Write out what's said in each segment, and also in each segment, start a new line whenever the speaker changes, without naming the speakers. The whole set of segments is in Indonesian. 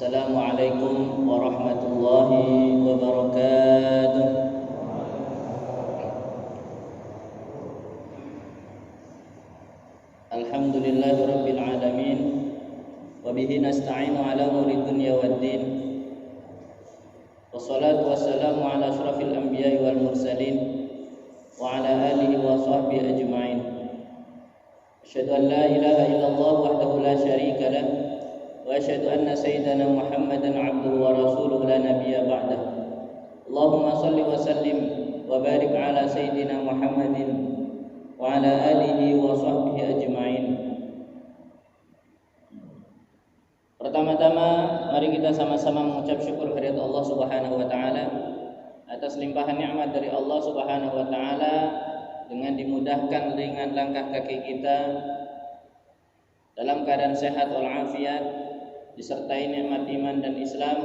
Assalamualaikum warahmatullahi wabarakatuh. Alhamdulillahi rabbil alamin. Wabihi nasta'inu ala umuri dunya waddin. Wassalatu wassalamu ala asyrafil anbiya'i wal mursalin wa ala alihi wa sahbihi ajma'in. Asyhadu an la ilaha illallah wahdahu la syarika lah wa asyhadu anna sayyidana Muhammadan 'abduhu wa rasuluhu la nabiyya ba'dah. Allahumma shalli wa sallim wa barik ala sayyidina Muhammadin wa ala alihi wa sahbihi ajma'in. Pertama-tama mari kita sama-sama mengucap syukur kehadirat Allah Subhanahu wa taala atas limpahan nikmat dari Allah Subhanahu wa taala dengan dimudahkan ringan langkah kaki kita dalam keadaan sehat walafiat disertai nikmat iman dan Islam,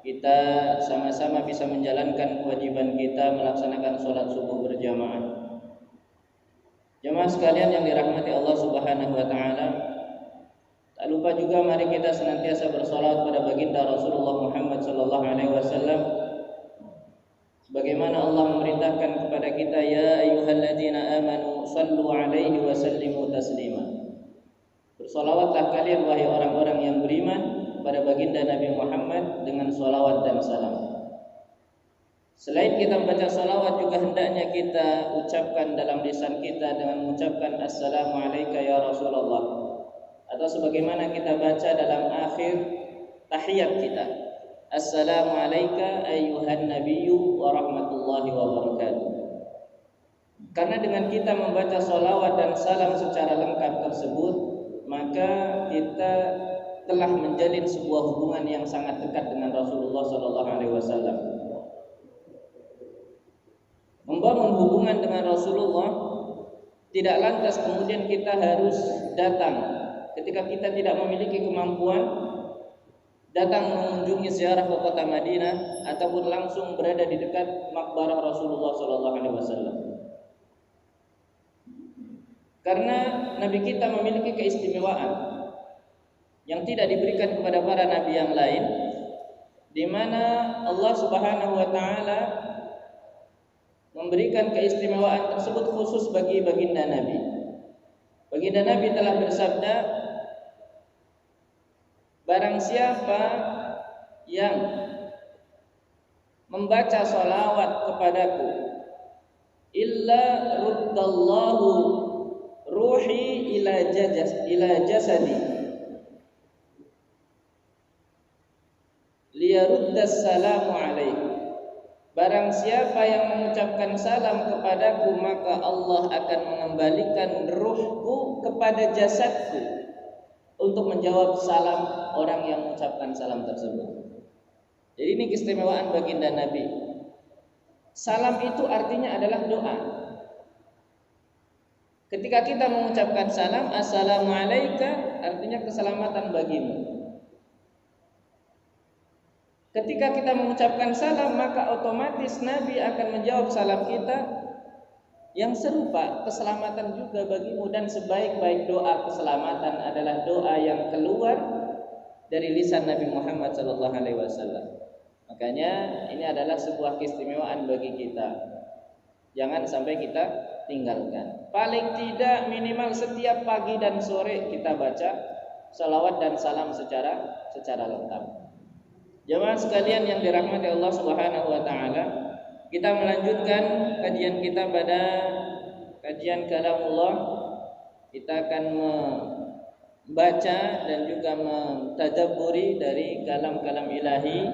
kita sama-sama bisa menjalankan kewajiban kita melaksanakan sholat subuh berjamaah. Jemaah sekalian yang dirahmati Allah Subhanahu wa taala, tak lupa juga mari kita senantiasa bersolawat pada baginda Rasulullah Muhammad sallallahu alaihi wasallam sebagaimana Allah memerintahkan kepada kita, ya ayyuhalladzina amanu sallu alaihi wa sallimu taslima. Bersolawatlah kalian wahai orang-orang yang beriman kepada baginda Nabi Muhammad dengan solawat dan salam. Selain kita membaca solawat, juga hendaknya kita ucapkan dalam lisan kita dengan mengucapkan assalamu alayka ya Rasulullah, atau sebagaimana kita baca dalam akhir tahiyat kita, assalamu alayka ayyuhan nabiyyu wa rahmatullahi wa barakatuh. Karena dengan kita membaca solawat dan salam secara lengkap tersebut, maka kita telah menjalin sebuah hubungan yang sangat dekat dengan Rasulullah sallallahu alaihi wasallam. Membangun hubungan dengan Rasulullah tidak lantas kemudian kita harus datang ketika kita tidak memiliki kemampuan datang mengunjungi ziarah ke kota Madinah ataupun langsung berada di dekat makbarah Rasulullah sallallahu alaihi wasallam. Karena Nabi kita memiliki keistimewaan yang tidak diberikan kepada para nabi yang lain, di mana Allah Subhanahu wa taala memberikan keistimewaan tersebut khusus bagi baginda Nabi. Baginda Nabi telah bersabda, barang siapa yang membaca salawat kepadaku illa ruddallahu ruhi ila jasadi liyaruddas salamu alaihi. Barang siapa yang mengucapkan salam kepadaku, maka Allah akan mengembalikan ruhku kepada jasadku untuk menjawab salam orang yang mengucapkan salam tersebut. Jadi ini keistimewaan baginda Nabi. Salam itu artinya adalah doa. Ketika kita mengucapkan salam, assalamu alayka, artinya keselamatan bagimu. Ketika kita mengucapkan salam, maka otomatis Nabi akan menjawab salam kita yang serupa, keselamatan juga bagimu. Dan sebaik-baik doa keselamatan adalah doa yang keluar dari lisan Nabi Muhammad SAW. Makanya ini adalah sebuah keistimewaan bagi kita. Jangan sampai kita tinggalkan. Paling tidak minimal setiap pagi dan sore kita baca salawat dan salam secara lengkap. Jemaah sekalian yang dirahmati Allah Subhanahu wa taala, kita melanjutkan kajian kita pada kajian kalamullah. Kita akan membaca dan juga mentadabburi dari kalam-kalam ilahi,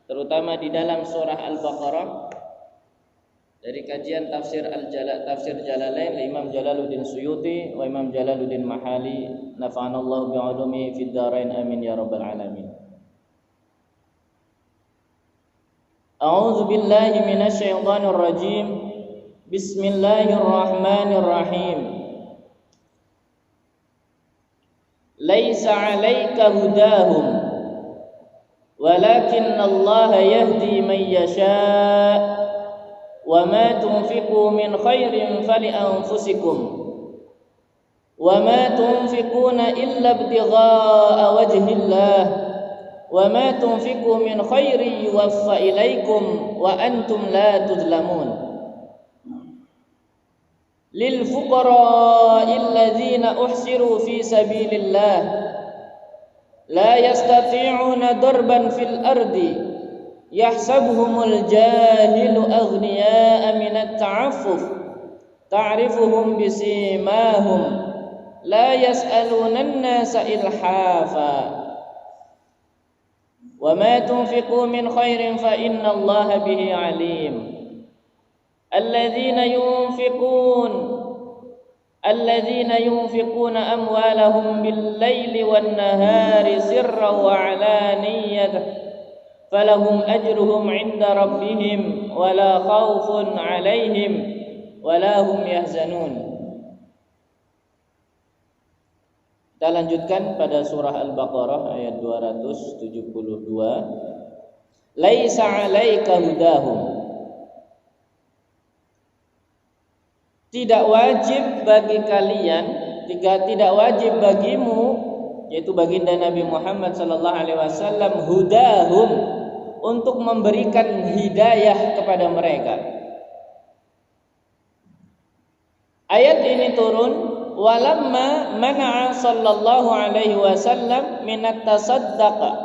terutama di dalam surah Al-Baqarah, dari kajian tafsir Jalalain Imam Jalaluddin Suyuti wa Imam Jalaluddin Mahali, nafa'anallahu bi'ulumi fid dharain amin ya rabbal alamin. A'udzu billahi minasy syaithanir rajim. Bismillahirrahmanirrahim. Laisa 'alaika hudahum walakinnallaha yahdi man yasha' wa ma tunfiqu min khairin fali anfusikum wa ma tunfiquna illa ibtigha'a wajhillah wa ma tunfiqu min khairin yuwaffa ilaikum wa antum la tudlamun. Lil fuqara'il ladzina uhsiru fi sabilillah la yastati'una darban fil ardi yahsabuhumul jahilu aghniya'a minat ta'affuf ta'rifuhum bisimahum la yas'aluna an-nasa ilhafa wa ma tunfiqu min khairin fa innallaha bihi 'alim. الذين ينفقون أموالهم بالليل والنهار سرا وعلانية فلهم أجرهم عند ربهم ولا خوف عليهم ولا هم يحزنون. Kita lanjutkan pada surah Al-Baqarah ayat 272. Laisa 'alaika hudahum. Tidak wajib bagi kalian, tidak wajib bagimu, yaitu baginda Nabi Muhammad sallallahu alaihi wasallam, hudahum, untuk memberikan hidayah kepada mereka. Ayat ini turun walamma mana'a sallallahu alaihi wasallam minat tasaddaqa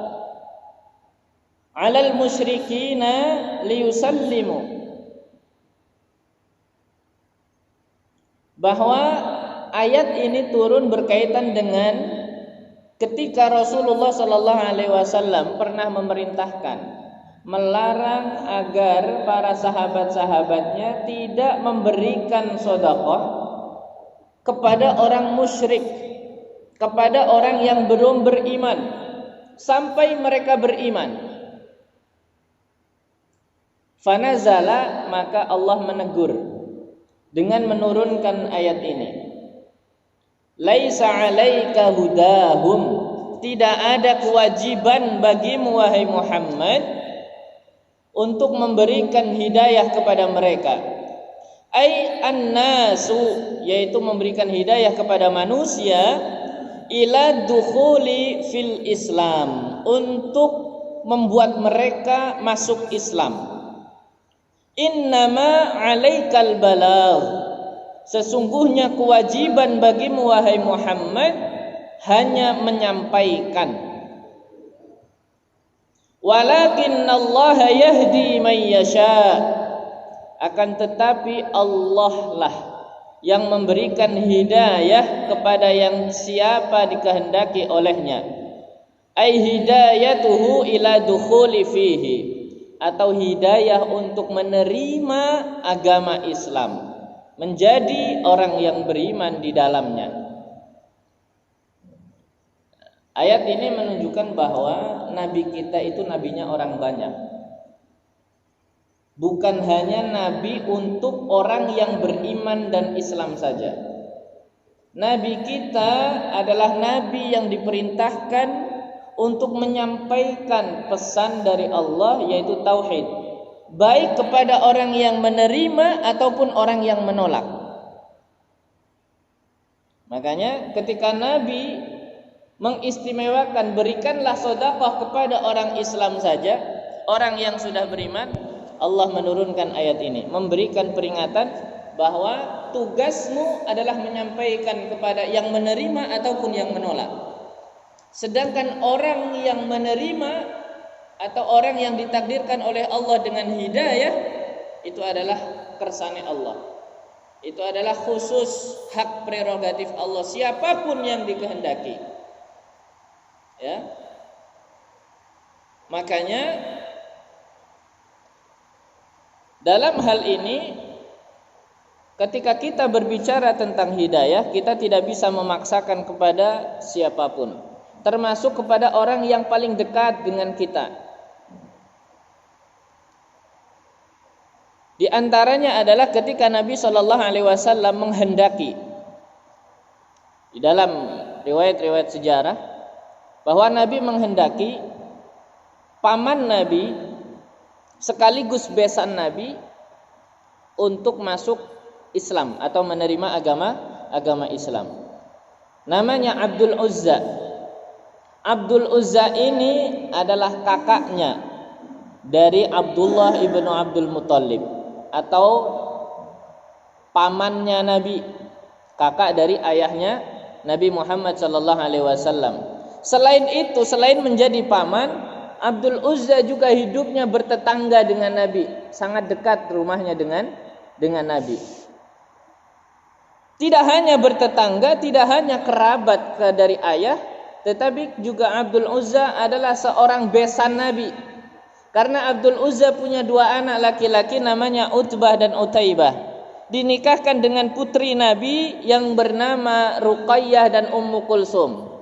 'alal musyrikina liyusallimu. Bahwa ayat ini turun berkaitan dengan ketika Rasulullah sallallahu alaihi wasallam pernah memerintahkan, melarang agar para sahabat-sahabatnya tidak memberikan sedekah kepada orang musyrik, kepada orang yang belum beriman sampai mereka beriman. Fanazala, maka Allah menegur dengan menurunkan ayat ini. Laisa 'alaika hudahum, tidak ada kewajiban bagimu wahai Muhammad untuk memberikan hidayah kepada mereka. Ai annasu, yaitu memberikan hidayah kepada manusia, ila dukhuli fil Islam, untuk membuat mereka masuk Islam. Innama 'alaikal balagh, sesungguhnya kewajiban bagimu wahai Muhammad hanya menyampaikan. Walakinnallaha yahdi man yasha, akan tetapi Allah lah yang memberikan hidayah kepada yang siapa dikehendaki olehnya. Ai hidayatuhu ila dukhuli fihi, atau hidayah untuk menerima agama Islam, menjadi orang yang beriman di dalamnya. Ayat ini menunjukkan bahwa nabi kita itu nabinya orang banyak. Bukan hanya nabi untuk orang yang beriman dan Islam saja. Nabi kita adalah nabi yang diperintahkan untuk menyampaikan pesan dari Allah, yaitu tauhid, baik kepada orang yang menerima ataupun orang yang menolak. Makanya ketika Nabi mengistimewakan berikanlah sedekah kepada orang Islam saja, orang yang sudah beriman, Allah menurunkan ayat ini, memberikan peringatan bahwa tugasmu adalah menyampaikan kepada yang menerima ataupun yang menolak. Sedangkan orang yang menerima atau orang yang ditakdirkan oleh Allah dengan hidayah, itu adalah kersane Allah. Itu adalah khusus hak prerogatif Allah, siapapun yang dikehendaki. Ya. Makanya dalam hal ini, ketika kita berbicara tentang hidayah, kita tidak bisa memaksakan kepada siapapun, termasuk kepada orang yang paling dekat dengan kita. Di antaranya adalah ketika Nabi Shallallahu Alaihi Wasallam menghendaki, di dalam riwayat-riwayat sejarah, bahwa Nabi menghendaki paman Nabi sekaligus besan Nabi untuk masuk Islam atau menerima agama Islam. Namanya Abdul Uzza. Abdul Uzza ini adalah kakaknya dari Abdullah ibnu Abdul Muthalib, atau pamannya Nabi, kakak dari ayahnya Nabi Muhammad sallallahu alaihi wasallam. Selain itu, selain menjadi paman, Abdul Uzza juga hidupnya bertetangga dengan Nabi, sangat dekat rumahnya dengan Nabi. Tidak hanya bertetangga, tidak hanya kerabat dari ayah, tetapi juga Abdul Uzza adalah seorang besan Nabi. Karena Abdul Uzza punya dua anak laki-laki namanya Utbah dan Utaibah. Dinikahkan dengan putri Nabi yang bernama Ruqayyah dan Ummu Kulsum.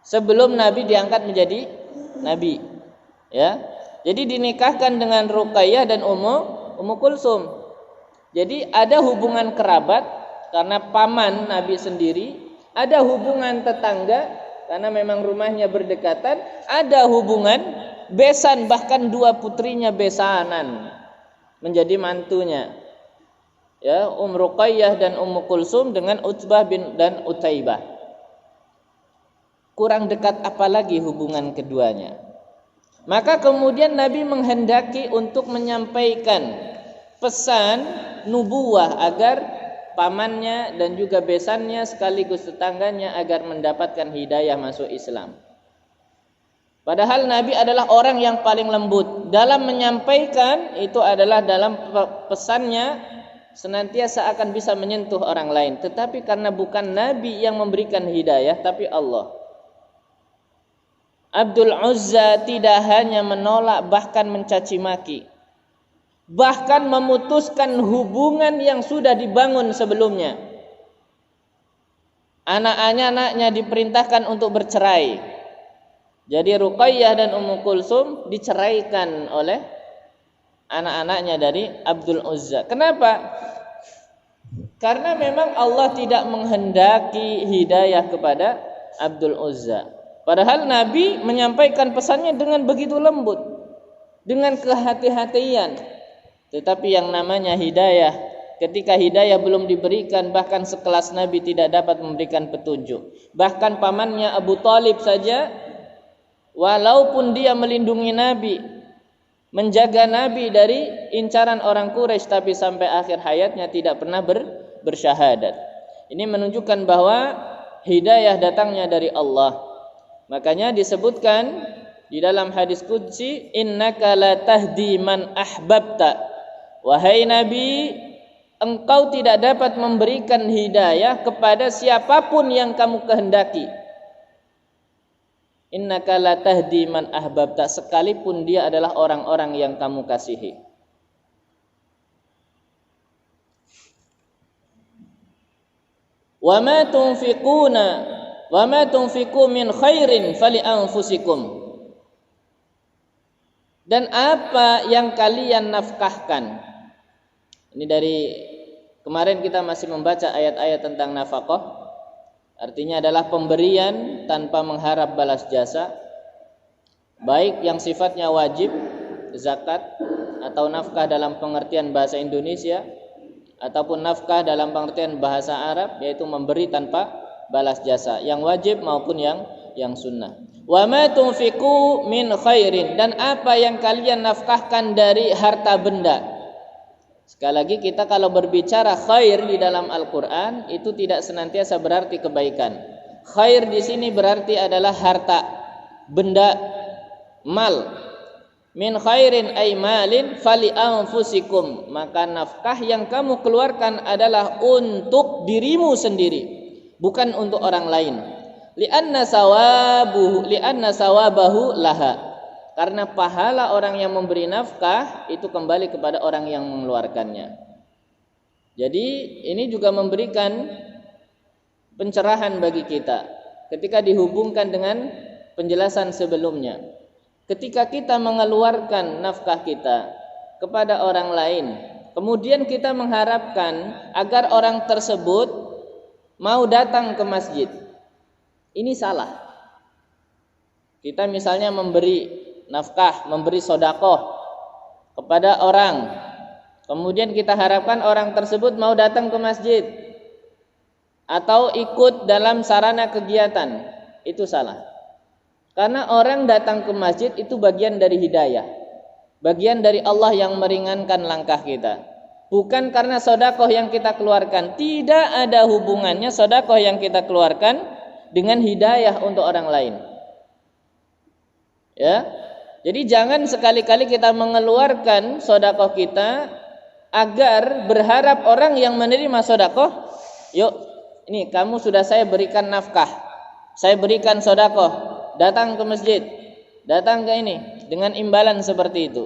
Sebelum Nabi diangkat menjadi Nabi, ya. Jadi dinikahkan dengan Ruqayyah dan Ummu Kulsum. Jadi ada hubungan kerabat karena paman Nabi sendiri, ada hubungan tetangga karena memang rumahnya berdekatan, ada hubungan besan, bahkan dua putrinya besanan menjadi mantunya. Ya, Ruqayyah dan Ummu Kulsum dengan Utbah dan Utaibah. Kurang dekat apalagi hubungan keduanya. Maka kemudian Nabi menghendaki untuk menyampaikan pesan nubuwah agar pamannya dan juga besannya sekaligus tetangganya agar mendapatkan hidayah masuk Islam. Padahal Nabi adalah orang yang paling lembut dalam menyampaikan, itu adalah dalam pesannya senantiasa akan bisa menyentuh orang lain. Tetapi karena bukan Nabi yang memberikan hidayah, tapi Allah. Abdul Uzza tidak hanya menolak, bahkan mencaci maki, bahkan memutuskan hubungan yang sudah dibangun sebelumnya. Anak-anaknya diperintahkan untuk bercerai. Jadi Ruqayyah dan Ummu Kulsum diceraikan oleh anak-anaknya dari Abdul Uzza. Kenapa? Karena memang Allah tidak menghendaki hidayah kepada Abdul Uzza. Padahal Nabi menyampaikan pesannya dengan begitu lembut, dengan kehati-hatian. Tetapi yang namanya hidayah, ketika hidayah belum diberikan, bahkan sekelas Nabi tidak dapat memberikan petunjuk. Bahkan pamannya Abu Thalib saja, walaupun dia melindungi Nabi, menjaga Nabi dari incaran orang Quraisy, tapi sampai akhir hayatnya tidak pernah bersyahadat. Ini menunjukkan bahwa hidayah datangnya dari Allah. Makanya disebutkan di dalam hadis qudsi, innaka la tahdi man ahbabta. Wahai Nabi, engkau tidak dapat memberikan hidayah kepada siapapun yang kamu kehendaki. Innaka la tahdi man ahbabta, sekalipun dia adalah orang-orang yang kamu kasihi. Wa ma tunfiqu min khairin fali anfusikum. Dan apa yang kalian nafkahkan. Ini dari kemarin kita masih membaca ayat-ayat tentang nafkah. Artinya adalah pemberian tanpa mengharap balas jasa, baik yang sifatnya wajib, zakat, atau nafkah dalam pengertian bahasa Indonesia, ataupun nafkah dalam pengertian bahasa Arab, yaitu memberi tanpa balas jasa, yang wajib maupun yang sunnah. Wa ma tunfiqu min khairin, dan apa yang kalian nafkahkan dari harta benda. Sekali lagi, kita kalau berbicara khair di dalam Al-Quran, itu tidak senantiasa berarti kebaikan. Khair di sini berarti adalah harta, benda, mal. Min khairin ay malin fali anfusikum, maka nafkah yang kamu keluarkan adalah untuk dirimu sendiri, bukan untuk orang lain. Li'anna sawabahu laha, karena pahala orang yang memberi nafkah itu kembali kepada orang yang mengeluarkannya. Jadi ini juga memberikan pencerahan bagi kita ketika dihubungkan dengan penjelasan sebelumnya. Ketika kita mengeluarkan nafkah kita kepada orang lain, kemudian kita mengharapkan agar orang tersebut mau datang ke masjid, ini salah. Kita misalnya memberi nafkah, memberi sedekah kepada orang, kemudian kita harapkan orang tersebut mau datang ke masjid atau ikut dalam sarana kegiatan. itu salah. Karena orang datang ke masjid itu bagian dari hidayah, bagian dari Allah yang meringankan langkah kita. Bukan karena sedekah yang kita keluarkan. Tidak ada hubungannya sedekah yang kita keluarkan dengan hidayah untuk orang lain. Ya. Jadi jangan sekali-kali kita mengeluarkan sedekah kita agar berharap orang yang menerima sedekah, yuk, ini kamu sudah saya berikan nafkah, saya berikan sedekah, datang ke masjid, datang ke ini dengan imbalan seperti itu.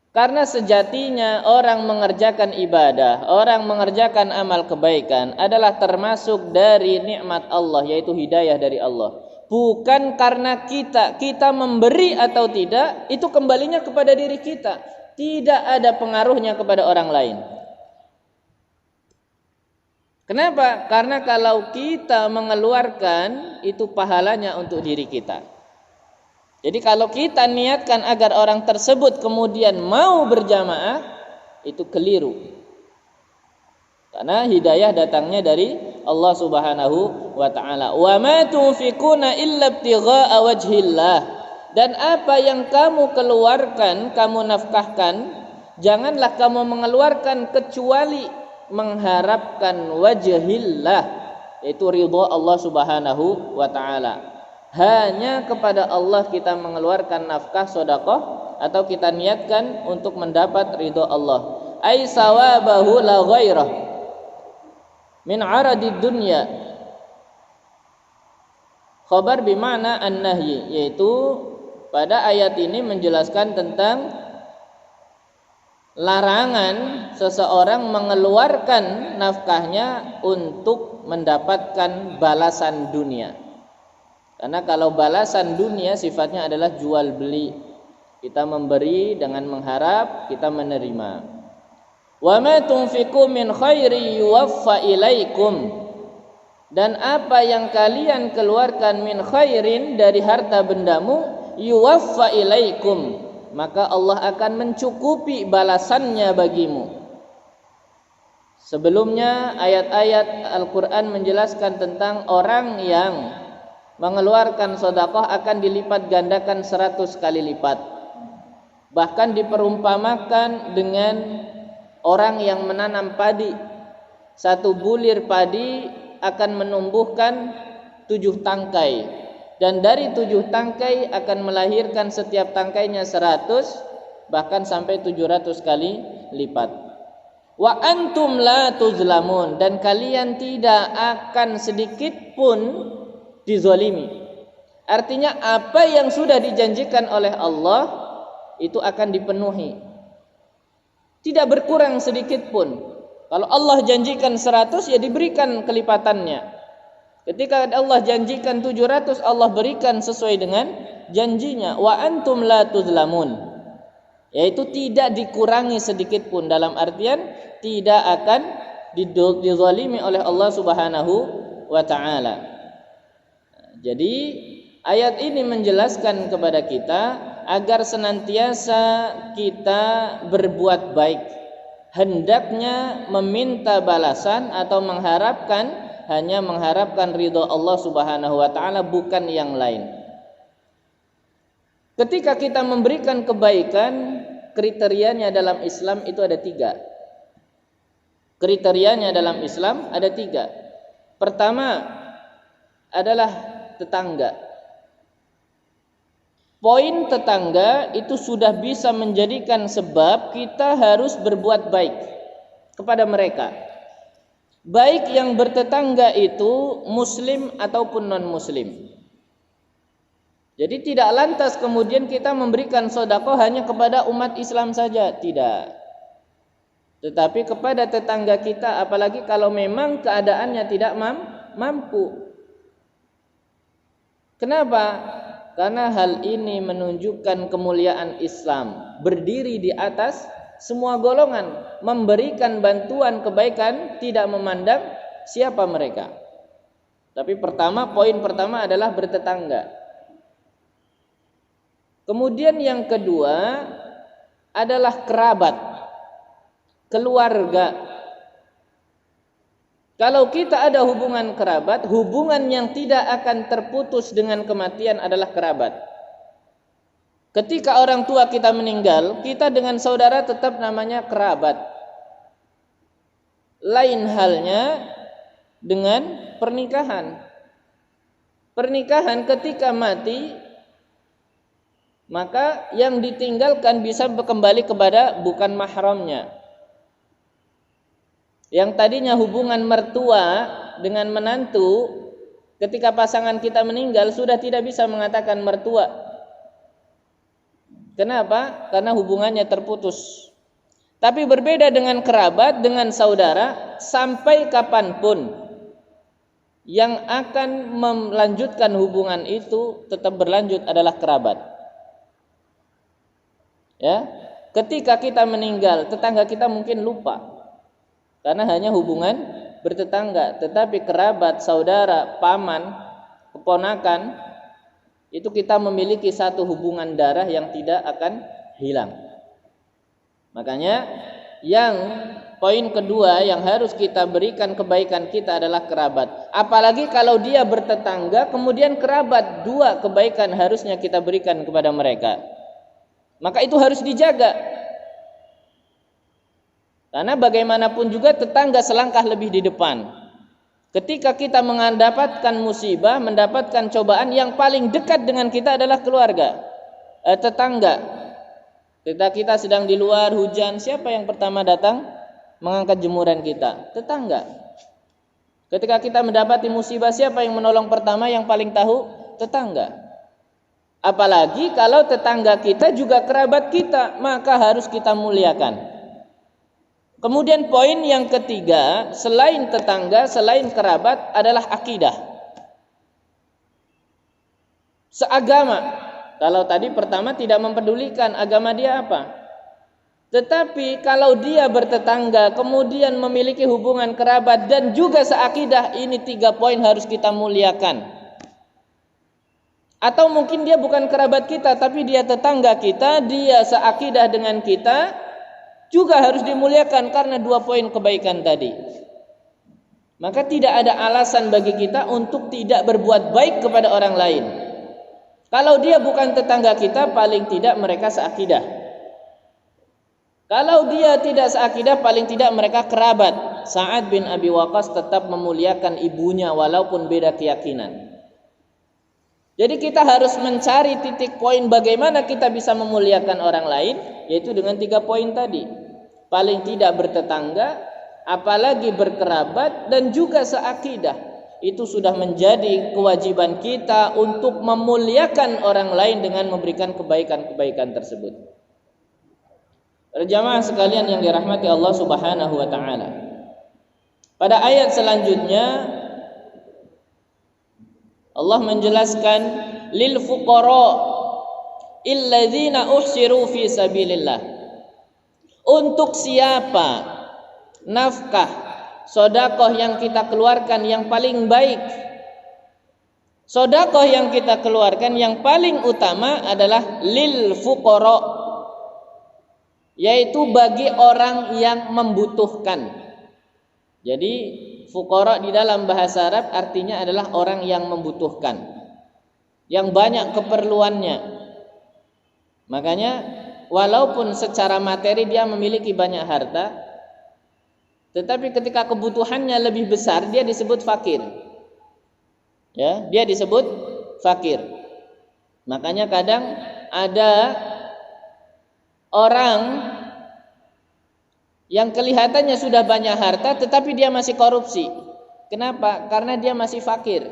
Karena sejatinya orang mengerjakan ibadah, orang mengerjakan amal kebaikan adalah termasuk dari nikmat Allah, yaitu hidayah dari Allah. Bukan karena kita memberi atau tidak, itu kembalinya kepada diri kita. Tidak ada pengaruhnya kepada orang lain. Kenapa? Karena kalau kita mengeluarkan, itu pahalanya untuk diri kita. Jadi kalau kita niatkan agar orang tersebut kemudian mau berjamaah, itu keliru. Karena hidayah datangnya dari Allah Subhanahu wa taala. Wa ma tunfiquna illa ibtigha'a wajhillah. Dan apa yang kamu keluarkan, kamu nafkahkan, janganlah kamu mengeluarkan kecuali mengharapkan wajhillah, yaitu ridha Allah Subhanahu wa taala. Hanya kepada Allah kita mengeluarkan nafkah sedekah atau kita niatkan untuk mendapat ridha Allah. Ai sawabahu la ghairah min aradid dunya. Khabar bimana an-nahyi, yaitu pada ayat ini menjelaskan tentang larangan seseorang mengeluarkan nafkahnya untuk mendapatkan balasan dunia. Karena kalau balasan dunia sifatnya adalah jual beli. Kita memberi dengan mengharap kita menerima. Wa ma tunfiqu min khairi yuwaffa ilaikum. Dan apa yang kalian keluarkan min khairin dari harta bendamu, yuwaffa ilaikum, maka Allah akan mencukupi balasannya bagimu. Sebelumnya ayat-ayat Al-Quran menjelaskan tentang orang yang mengeluarkan sedekah akan dilipat gandakan 100 kali lipat. Bahkan diperumpamakan dengan orang yang menanam padi. Satu bulir padi akan menumbuhkan 7 tangkai. Dan dari 7 tangkai akan melahirkan setiap tangkainya 100, bahkan sampai 700 kali lipat. Wa antum la tuzlamun, dan kalian tidak akan sedikit pun dizalimi. Artinya apa yang sudah dijanjikan oleh Allah itu akan dipenuhi. Tidak berkurang sedikit pun. Kalau Allah janjikan 100, ya diberikan kelipatannya. Ketika Allah janjikan 700, Allah berikan sesuai dengan janjinya. Wa antum la tuzlamun, yaitu tidak dikurangi sedikit pun, dalam artian tidak akan dizalimi oleh Allah Subhanahu wa taala. Jadi ayat ini menjelaskan kepada kita agar senantiasa kita berbuat baik. Hendaknya meminta balasan atau hanya mengharapkan ridha Allah Subhanahu wa taala, bukan yang lain. Ketika kita memberikan kebaikan, kriterianya dalam Islam itu ada 3. Kriterianya dalam Islam ada 3. Pertama adalah tetangga. Poin tetangga itu sudah bisa menjadikan sebab kita harus berbuat baik kepada mereka. Baik yang bertetangga itu muslim ataupun non muslim. Jadi tidak lantas kemudian kita memberikan sedekah hanya kepada umat Islam saja, tidak. Tetapi kepada tetangga kita, apalagi kalau memang keadaannya tidak mampu. Kenapa? Karena hal ini menunjukkan kemuliaan Islam, berdiri di atas semua golongan, memberikan bantuan kebaikan tidak memandang siapa mereka. Tapi poin pertama adalah bertetangga. Kemudian yang kedua adalah kerabat, keluarga. Kalau kita ada hubungan kerabat, hubungan yang tidak akan terputus dengan kematian adalah kerabat. Ketika orang tua kita meninggal, kita dengan saudara tetap namanya kerabat. Lain halnya dengan pernikahan. Pernikahan ketika mati, maka yang ditinggalkan bisa kembali kepada bukan mahramnya. Yang tadinya hubungan mertua dengan menantu, ketika pasangan kita meninggal sudah tidak bisa mengatakan mertua. Kenapa? Karena hubungannya terputus. Tapi berbeda dengan kerabat, dengan saudara, sampai kapanpun yang akan melanjutkan hubungan itu tetap berlanjut adalah kerabat. Ya, ketika kita meninggal, tetangga kita mungkin lupa. Karena hanya hubungan bertetangga, tetapi kerabat, saudara, paman, keponakan itu kita memiliki satu hubungan darah yang tidak akan hilang. Makanya yang poin kedua yang harus kita berikan kebaikan kita adalah kerabat. Apalagi kalau dia bertetangga, kemudian kerabat, dua kebaikan harusnya kita berikan kepada mereka. Maka itu harus dijaga. Karena bagaimanapun juga tetangga selangkah lebih di depan. Ketika kita mendapatkan musibah, mendapatkan cobaan, yang paling dekat dengan kita adalah keluarga, tetangga. Ketika kita sedang di luar hujan, siapa yang pertama datang mengangkat jemuran kita? Tetangga. Ketika kita mendapati musibah, siapa yang menolong pertama, yang paling tahu? Tetangga. Apalagi kalau tetangga kita juga kerabat kita, maka harus kita muliakan. Kemudian poin yang ketiga, selain tetangga, selain kerabat adalah akidah. Seagama. Kalau tadi pertama tidak mempedulikan agama dia apa. Tetapi kalau dia bertetangga, kemudian memiliki hubungan kerabat dan juga seakidah, ini 3 poin harus kita muliakan. Atau mungkin dia bukan kerabat kita, tapi dia tetangga kita, dia seakidah dengan kita, juga harus dimuliakan karena 2 poin kebaikan tadi. Maka tidak ada alasan bagi kita untuk tidak berbuat baik kepada orang lain. Kalau dia bukan tetangga kita, paling tidak mereka seakidah. Kalau dia tidak seakidah, paling tidak mereka kerabat. Sa'ad bin Abi Waqqas tetap memuliakan ibunya walaupun beda keyakinan. Jadi kita harus mencari titik poin bagaimana kita bisa memuliakan orang lain, yaitu dengan 3 poin tadi. Paling tidak bertetangga, apalagi berkerabat, dan juga seakidah. Itu sudah menjadi kewajiban kita untuk memuliakan orang lain dengan memberikan kebaikan-kebaikan tersebut. Jamaah sekalian yang dirahmati Allah Subhanahu wa taala. Pada ayat selanjutnya Allah menjelaskan lil fuqara illadzina uhsiru fi sabilillah. Untuk siapa nafkah sedekah yang kita keluarkan yang paling baik? Sedekah yang kita keluarkan yang paling utama adalah lil fuqara, yaitu bagi orang yang membutuhkan. Jadi fuqara di dalam bahasa Arab artinya adalah orang yang membutuhkan, yang banyak keperluannya. Makanya walaupun secara materi dia memiliki banyak harta, tetapi ketika kebutuhannya lebih besar dia disebut fakir. Ya, dia disebut fakir. Makanya kadang ada orang yang kelihatannya sudah banyak harta tetapi dia masih korupsi. Kenapa? Karena dia masih fakir.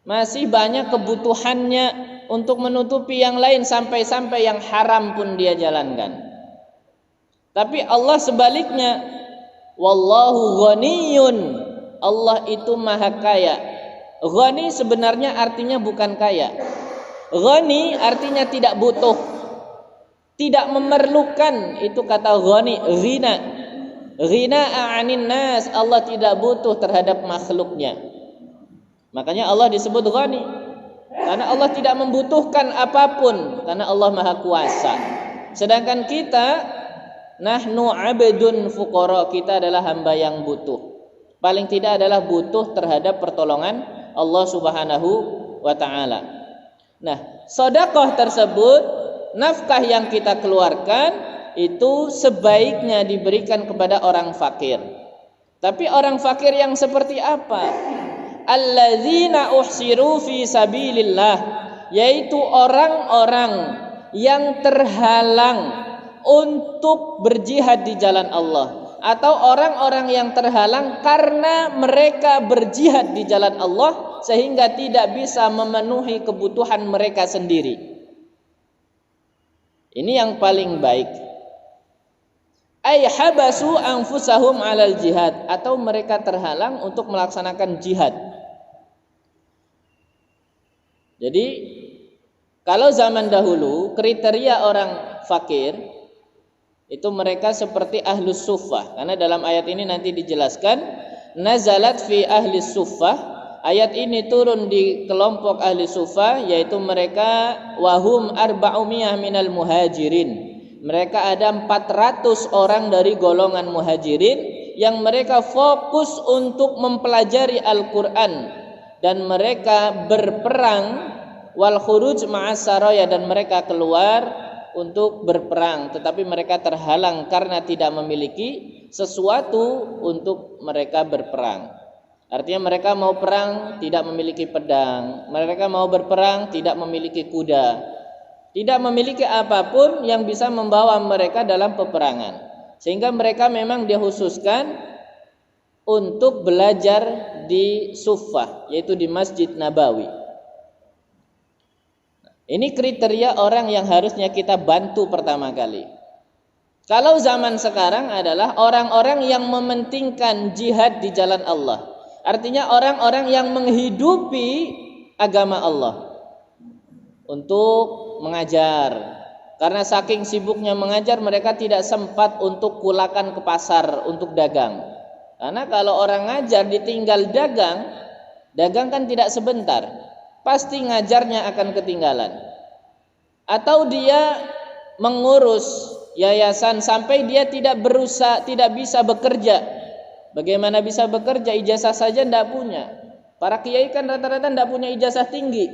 Masih banyak kebutuhannya untuk menutupi yang lain, sampai-sampai yang haram pun dia jalankan. Tapi Allah sebaliknya, wallahu ghaniyun, Allah itu maha kaya. Ghani sebenarnya artinya bukan kaya. Ghani artinya tidak butuh, tidak memerlukan. Itu kata ghani, ghina. Ghina a'anin nas, Allah tidak butuh terhadap makhluknya. Makanya Allah disebut ghani, karena Allah tidak membutuhkan apapun, karena Allah maha kuasa. Sedangkan kita nahnu abdun fuqara, kita adalah hamba yang butuh. paling tidak adalah butuh terhadap pertolongan Allah Subhanahu wa taala. Nah, sedekah tersebut, nafkah yang kita keluarkan itu sebaiknya diberikan kepada orang fakir. Tapi orang fakir yang seperti apa? Alladzina uhsiru fi sabilillah, yaitu orang-orang yang terhalang untuk berjihad di jalan Allah, atau orang-orang yang terhalang karena mereka berjihad di jalan Allah sehingga tidak bisa memenuhi kebutuhan mereka sendiri. Ini yang paling baik. Ay habasu anfusahum 'alal jihad, atau mereka terhalang untuk melaksanakan jihad. Jadi kalau zaman dahulu kriteria orang fakir itu mereka seperti ahlus suffah, karena dalam ayat ini nanti dijelaskan nazalat fi ahli suffah. Ayat ini turun di kelompok ahli suffah, yaitu mereka wahum arba'umiyah minal muhajirin. Mereka ada 400 orang dari golongan muhajirin yang mereka fokus untuk mempelajari Al-Quran, dan mereka berperang wal khuruj ma'as saraya, dan mereka keluar untuk berperang, tetapi mereka terhalang karena tidak memiliki sesuatu untuk mereka berperang. Artinya mereka mau perang tidak memiliki pedang, mereka mau berperang tidak memiliki kuda, tidak memiliki apapun yang bisa membawa mereka dalam peperangan. Sehingga mereka memang dikhususkan untuk belajar di Suffah, yaitu di Masjid Nabawi. Ini kriteria orang yang harusnya kita bantu pertama kali. Kalau zaman sekarang adalah orang-orang yang mementingkan jihad di jalan Allah. Artinya orang-orang yang menghidupi agama Allah untuk mengajar. Karena saking sibuknya mengajar, mereka tidak sempat untuk kulakan ke pasar untuk dagang. Karena kalau orang ngajar ditinggal dagang, dagang kan tidak sebentar, pasti ngajarnya akan ketinggalan. Atau dia mengurus yayasan sampai dia tidak bisa bekerja. Bagaimana bisa bekerja? Ijazah saja tidak punya. Para kiai kan rata-rata tidak punya ijazah tinggi,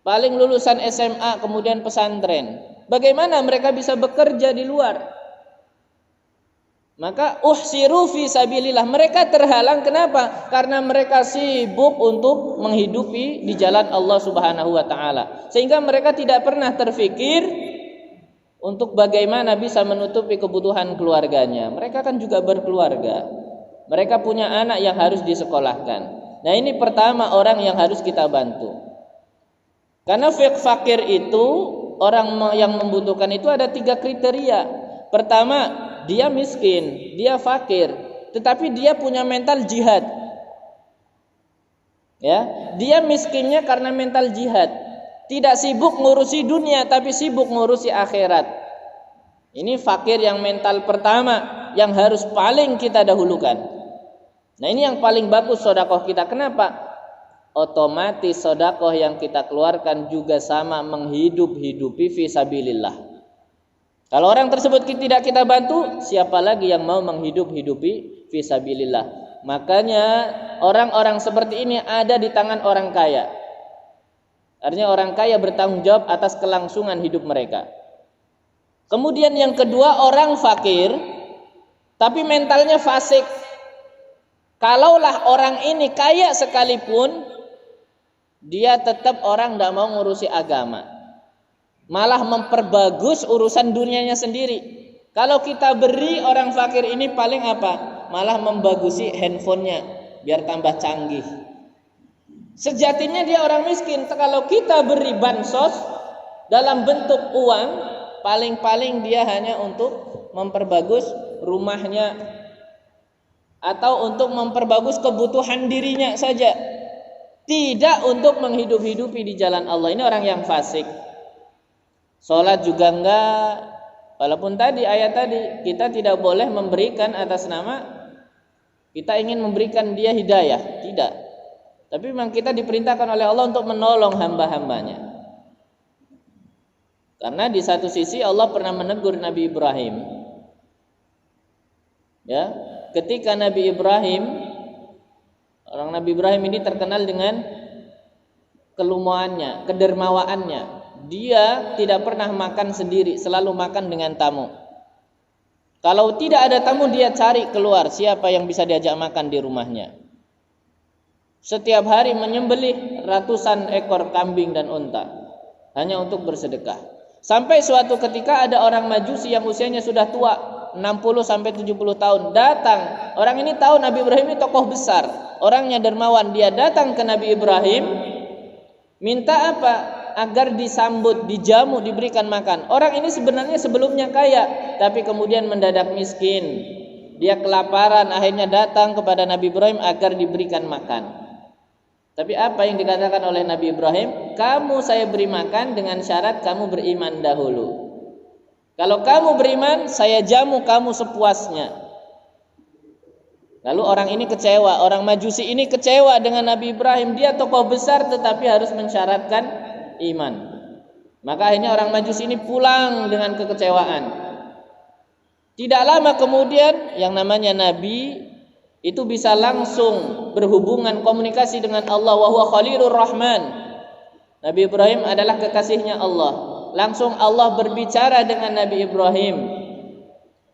paling lulusan SMA kemudian pesantren. Bagaimana mereka bisa bekerja di luar? Maka uhsiru fi sabilillah, mereka terhalang. Kenapa? Karena mereka sibuk untuk menghidupi di jalan Allah Subhanahu wa taala, sehingga mereka tidak pernah terfikir untuk bagaimana bisa menutupi kebutuhan keluarganya. Mereka kan juga berkeluarga, mereka punya anak yang harus disekolahkan. Nah, ini pertama orang yang harus kita bantu. Karena fakir itu, orang yang membutuhkan itu ada 3 kriteria. Pertama, dia miskin, dia fakir, tetapi dia punya mental jihad. Ya, dia miskinnya karena mental jihad. Tidak sibuk ngurusi dunia, tapi sibuk ngurusi akhirat. Ini fakir yang mental pertama yang harus paling kita dahulukan. Nah, ini yang paling bagus sedekah kita. Kenapa? Otomatis sedekah yang kita keluarkan juga sama menghidup-hidupi fisabilillah. Kalau orang tersebut tidak kita bantu, siapa lagi yang mau menghidup-hidupi fisabilillah? Makanya orang-orang seperti ini ada di tangan orang kaya. Artinya orang kaya bertanggung jawab atas kelangsungan hidup mereka. Kemudian yang kedua, orang fakir tapi mentalnya fasik. Kalaulah orang ini kaya sekalipun, dia tetap orang tidak mau ngurusi agama, malah memperbagus urusan dunianya sendiri. Kalau kita beri orang fakir ini paling apa? Malah membagusi handphonenya biar tambah canggih. Sejatinya dia orang miskin. Kalau kita beri bansos dalam bentuk uang, paling-paling dia hanya untuk memperbagus rumahnya atau untuk memperbagus kebutuhan dirinya saja, tidak untuk menghidup-hidupi di jalan Allah. Ini orang yang fasik. Sholat juga enggak. Walaupun tadi ayat tadi kita tidak boleh memberikan atas nama kita ingin memberikan dia hidayah, tidak. Tapi memang kita diperintahkan oleh Allah untuk menolong hamba-hambanya. Karena di satu sisi Allah pernah menegur Nabi Ibrahim. Ya, ketika Nabi Ibrahim Orang Nabi Ibrahim ini terkenal dengan kelumoannya, kedermawaannya. Dia tidak pernah makan sendiri, selalu makan dengan tamu. Kalau tidak ada tamu, dia cari keluar siapa yang bisa diajak makan di rumahnya. Setiap hari menyembelih ratusan ekor kambing dan unta hanya untuk bersedekah. Sampai suatu ketika ada orang Majusi yang usianya sudah tua, 60 sampai 70 tahun, datang. Orang ini tahu Nabi Ibrahim ini tokoh besar, orangnya dermawan. Dia datang ke Nabi Ibrahim, minta apa? Agar disambut, dijamu, diberikan makan. Orang ini sebenarnya sebelumnya kaya, tapi kemudian mendadak miskin. Dia kelaparan, akhirnya datang kepada Nabi Ibrahim agar diberikan makan. Tapi apa yang dikatakan oleh Nabi Ibrahim? Kamu saya beri makan dengan syarat kamu beriman dahulu. Kalau kamu beriman, saya jamu kamu sepuasnya. Lalu orang ini kecewa, orang Majusi ini kecewa dengan Nabi Ibrahim. Dia tokoh besar tetapi harus mensyaratkan iman. Maka akhirnya orang Majusi ini pulang dengan kekecewaan. Tidak lama kemudian yang namanya Nabi itu bisa langsung berhubungan komunikasi dengan Allah. Wa huwa Khalilur Rahman. Nabi Ibrahim adalah kekasihnya Allah. Langsung Allah berbicara dengan Nabi Ibrahim.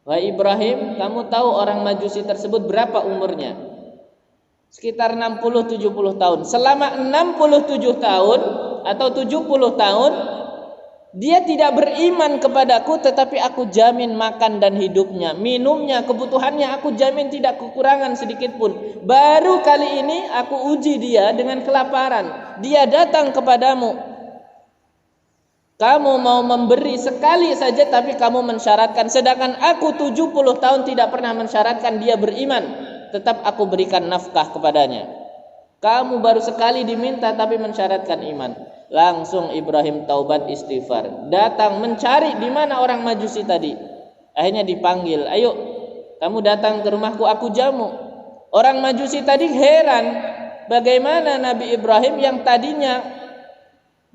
Wahai Ibrahim, kamu tahu orang Majusi tersebut berapa umurnya? Sekitar 60-70 tahun. Selama 67 tahun atau 70 tahun dia tidak beriman kepadaku, tetapi aku jamin makan dan hidupnya, minumnya, kebutuhannya aku jamin tidak kekurangan sedikit pun. Baru kali ini aku uji dia dengan kelaparan. Dia datang kepadamu, kamu mau memberi sekali saja tapi kamu mensyaratkan, sedangkan aku 70 tahun tidak pernah mensyaratkan dia beriman, tetap aku berikan nafkah kepadanya. Kamu baru sekali diminta tapi mensyaratkan iman. Langsung Ibrahim taubat istighfar, datang mencari di mana orang Majusi tadi. Akhirnya dipanggil, ayo kamu datang ke rumahku, aku jamu. Orang Majusi tadi heran, bagaimana Nabi Ibrahim yang tadinya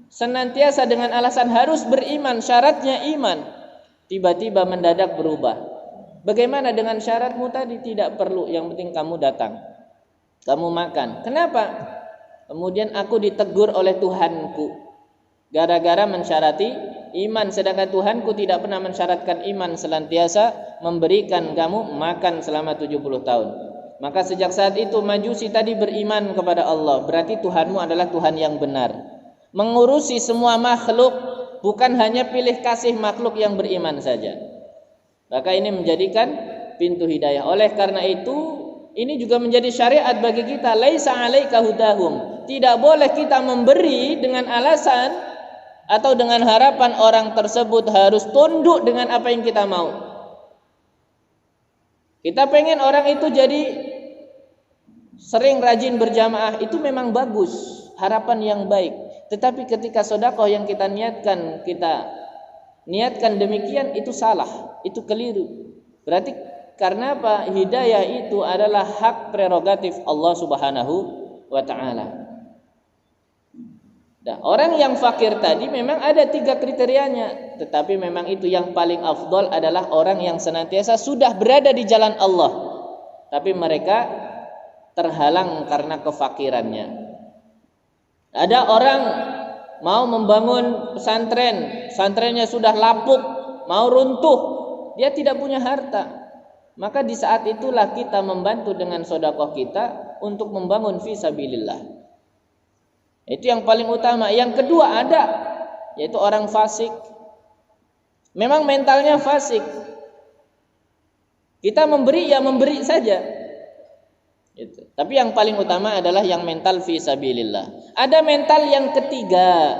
senantiasa dengan alasan harus beriman, syaratnya iman, tiba-tiba mendadak berubah. Bagaimana dengan syaratmu tadi? Tidak perlu, yang penting kamu datang, kamu makan. Kenapa? Kemudian aku ditegur oleh Tuhanku gara-gara mensyarati iman, sedangkan Tuhanku tidak pernah mensyaratkan iman, senantiasa memberikan kamu makan selama 70 tahun. Maka sejak saat itu Majusi tadi beriman kepada Allah. Berarti Tuhanmu adalah Tuhan yang benar, mengurusi semua makhluk, bukan hanya pilih kasih makhluk yang beriman saja. Maka ini menjadikan pintu hidayah. Oleh karena itu ini juga menjadi syariat bagi kita. Laisa 'alaika hudahum. Tidak boleh kita memberi dengan alasan atau dengan harapan orang tersebut harus tunduk dengan apa yang kita mau. Kita pengen orang itu jadi sering rajin berjamaah, itu memang bagus, harapan yang baik. Tetapi ketika sedekah yang kita niatkan demikian, itu salah, itu keliru. Berarti karena apa? Hidayah itu adalah hak prerogatif Allah Subhanahu wa ta'ala. Nah, orang yang fakir tadi memang ada 3 kriterianya, tetapi memang itu yang paling afdol adalah orang yang senantiasa sudah berada di jalan Allah, tapi mereka terhalang karena kefakirannya. Ada orang mau membangun pesantren, pesantrennya sudah lapuk, mau runtuh, dia tidak punya harta. Maka di saat itulah kita membantu dengan sedekah kita untuk membangun fi sabilillah. Itu yang paling utama. Yang kedua ada, yaitu orang fasik. Memang mentalnya fasik. Kita memberi ya memberi saja. Gitu. Tapi yang paling utama adalah yang mental fi sabilillah. Ada mental yang ketiga,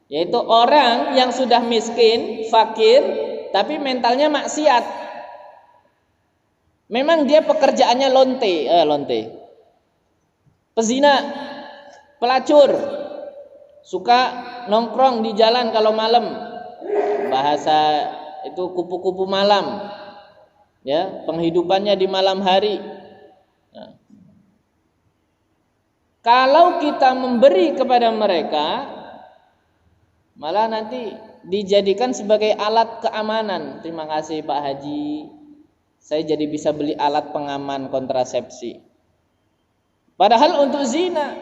yaitu orang yang sudah miskin, fakir, tapi mentalnya maksiat. Memang dia pekerjaannya lonte, pezina, pelacur, suka nongkrong di jalan kalau malam, bahasa itu kupu-kupu malam, ya, penghidupannya di malam hari. Nah, kalau kita memberi kepada mereka, malah nanti dijadikan sebagai alat keamanan. Terima kasih Pak Haji, saya jadi bisa beli alat pengaman kontrasepsi. Padahal untuk zina.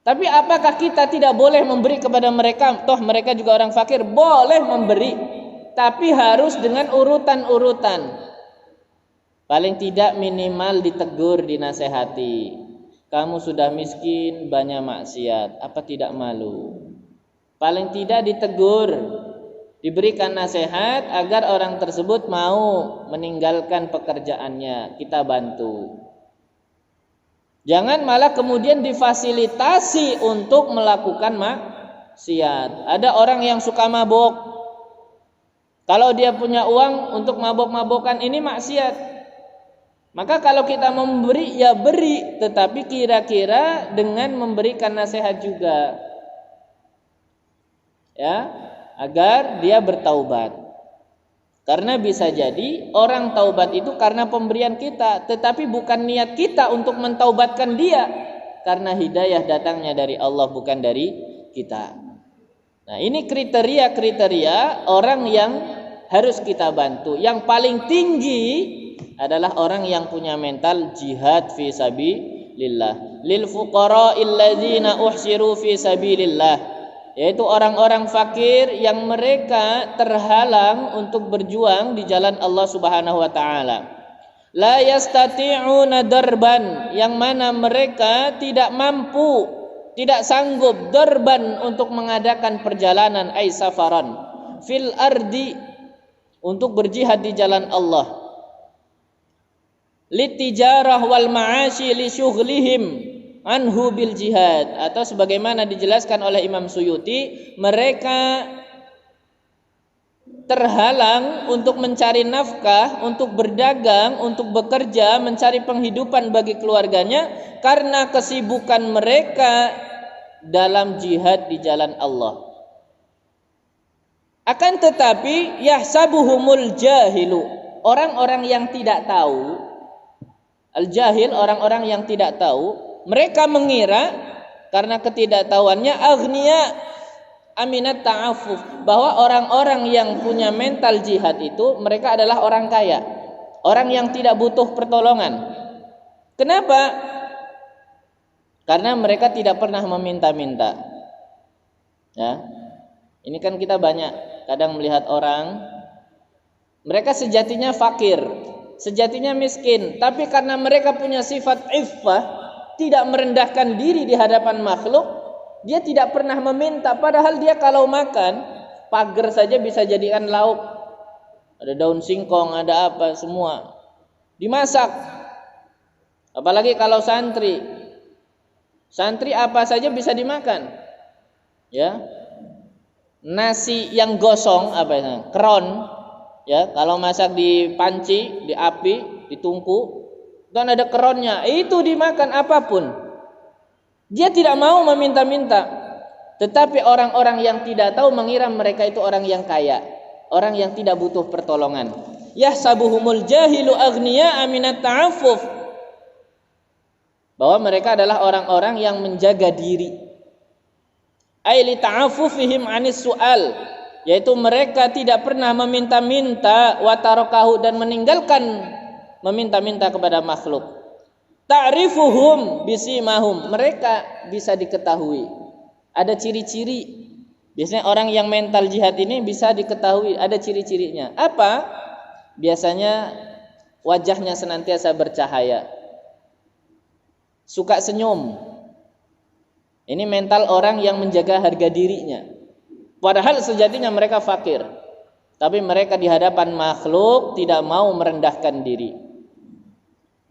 Tapi apakah kita tidak boleh memberi kepada mereka? Toh mereka juga orang fakir. Boleh memberi, tapi harus dengan urutan-urutan. Paling tidak minimal ditegur, dinasehati. Kamu sudah miskin, banyak maksiat, apa tidak malu? Paling tidak ditegur, diberikan nasihat agar orang tersebut mau meninggalkan pekerjaannya, kita bantu. Jangan malah kemudian difasilitasi untuk melakukan maksiat. Ada orang yang suka mabok. Kalau dia punya uang untuk mabok-mabokan, ini maksiat. Maka kalau kita memberi, ya beri, tetapi kira-kira dengan memberikan nasihat juga, ya, agar dia bertaubat. Karena bisa jadi orang taubat itu karena pemberian kita, tetapi bukan niat kita untuk mentaubatkan dia, karena hidayah datangnya dari Allah, bukan dari kita. Nah, ini kriteria-kriteria orang yang harus kita bantu. Yang paling tinggi adalah orang yang punya mental jihad fi sabilillah. Lil fuqara'il ladzina uhsiru fi sabilillah, yaitu orang-orang fakir yang mereka terhalang untuk berjuang di jalan Allah Subhanahu wa taala. La yastati'una darban, yang mana mereka tidak mampu, tidak sanggup darban untuk mengadakan perjalanan ay safaran fil ardi, untuk berjihad di jalan Allah. Litijarah wal ma'ashi li syughlihim anhu bil jihad, atau sebagaimana dijelaskan oleh Imam Suyuti, mereka terhalang untuk mencari nafkah, untuk berdagang, untuk bekerja, mencari penghidupan bagi keluarganya karena kesibukan mereka dalam jihad di jalan Allah. Akan tetapi yahsabuhumul jahilu, orang-orang yang tidak tahu, al-jahil, orang-orang yang tidak tahu, mereka mengira karena ketidaktahuannya aghnia aminat ta'affuf, bahwa orang-orang yang punya mental jihad itu mereka adalah orang kaya, orang yang tidak butuh pertolongan. Kenapa? Karena mereka tidak pernah meminta-minta. Ya. Ini kan kita banyak kadang melihat orang, mereka sejatinya fakir, sejatinya miskin, tapi karena mereka punya sifat iffah, tidak merendahkan diri di hadapan makhluk, dia tidak pernah meminta. Padahal dia kalau makan, pagar saja bisa jadikan lauk. Ada daun singkong, ada apa, semua dimasak. Apalagi kalau santri, santri apa saja bisa dimakan. Ya, nasi yang gosong, apa ya, keron, ya, kalau masak di panci, di api, di tungku, dan ada keronnya, itu dimakan apapun. Dia tidak mau meminta-minta. Tetapi orang-orang yang tidak tahu mengira mereka itu orang yang kaya, orang yang tidak butuh pertolongan. Yahsabuhumul jahilu aghniya aminat ta'affuf, bahwa mereka adalah orang-orang yang menjaga diri. Ai li ta'affufihim anis su'al, yaitu mereka tidak pernah meminta-minta, wa tarakahu, dan meninggalkan meminta-minta kepada makhluk. Ta'rifuhum bisimahum, mereka bisa diketahui, ada ciri-ciri. Biasanya orang yang mental jihad ini bisa diketahui, ada ciri-cirinya. Apa? Biasanya wajahnya senantiasa bercahaya, suka senyum. Ini mental orang yang menjaga harga dirinya. Padahal sejatinya mereka fakir, tapi mereka di hadapan makhluk tidak mau merendahkan diri.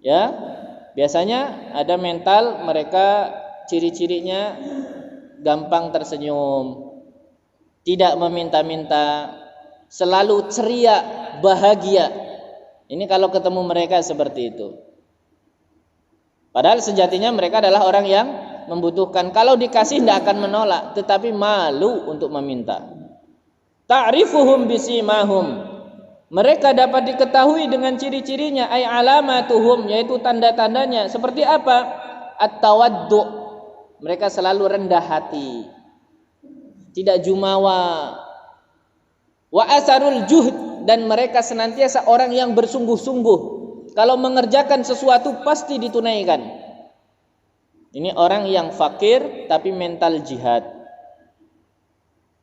Ya, biasanya ada mental mereka, ciri-cirinya gampang tersenyum, tidak meminta-minta, selalu ceria, bahagia. Ini kalau ketemu mereka seperti itu. Padahal sejatinya mereka adalah orang yang membutuhkan. Kalau dikasih tidak akan menolak, tetapi malu untuk meminta. Ta'rifuhum bisimahum, mereka dapat diketahui dengan ciri-cirinya, ay alamatuhum, yaitu tanda-tandanya. Seperti apa? At-tawaddu, mereka selalu rendah hati, tidak jumawa. Wa asarul juhd, dan mereka senantiasa orang yang bersungguh-sungguh. Kalau mengerjakan sesuatu pasti ditunaikan. Ini orang yang fakir tapi mental jihad.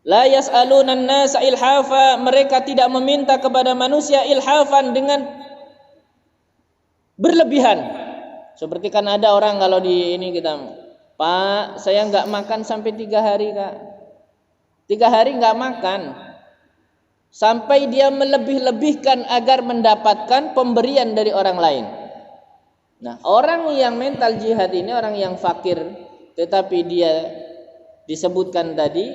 La yas'alunan nasa ilhafa, mereka tidak meminta kepada manusia ilhafan dengan berlebihan. Seperti kan ada orang kalau di ini kita, Pak, saya nggak makan sampai 3 hari, Kak. 3 hari nggak makan. Sampai dia melebih-lebihkan agar mendapatkan pemberian dari orang lain. Nah, orang yang mental jihad ini orang yang fakir, tetapi dia disebutkan tadi,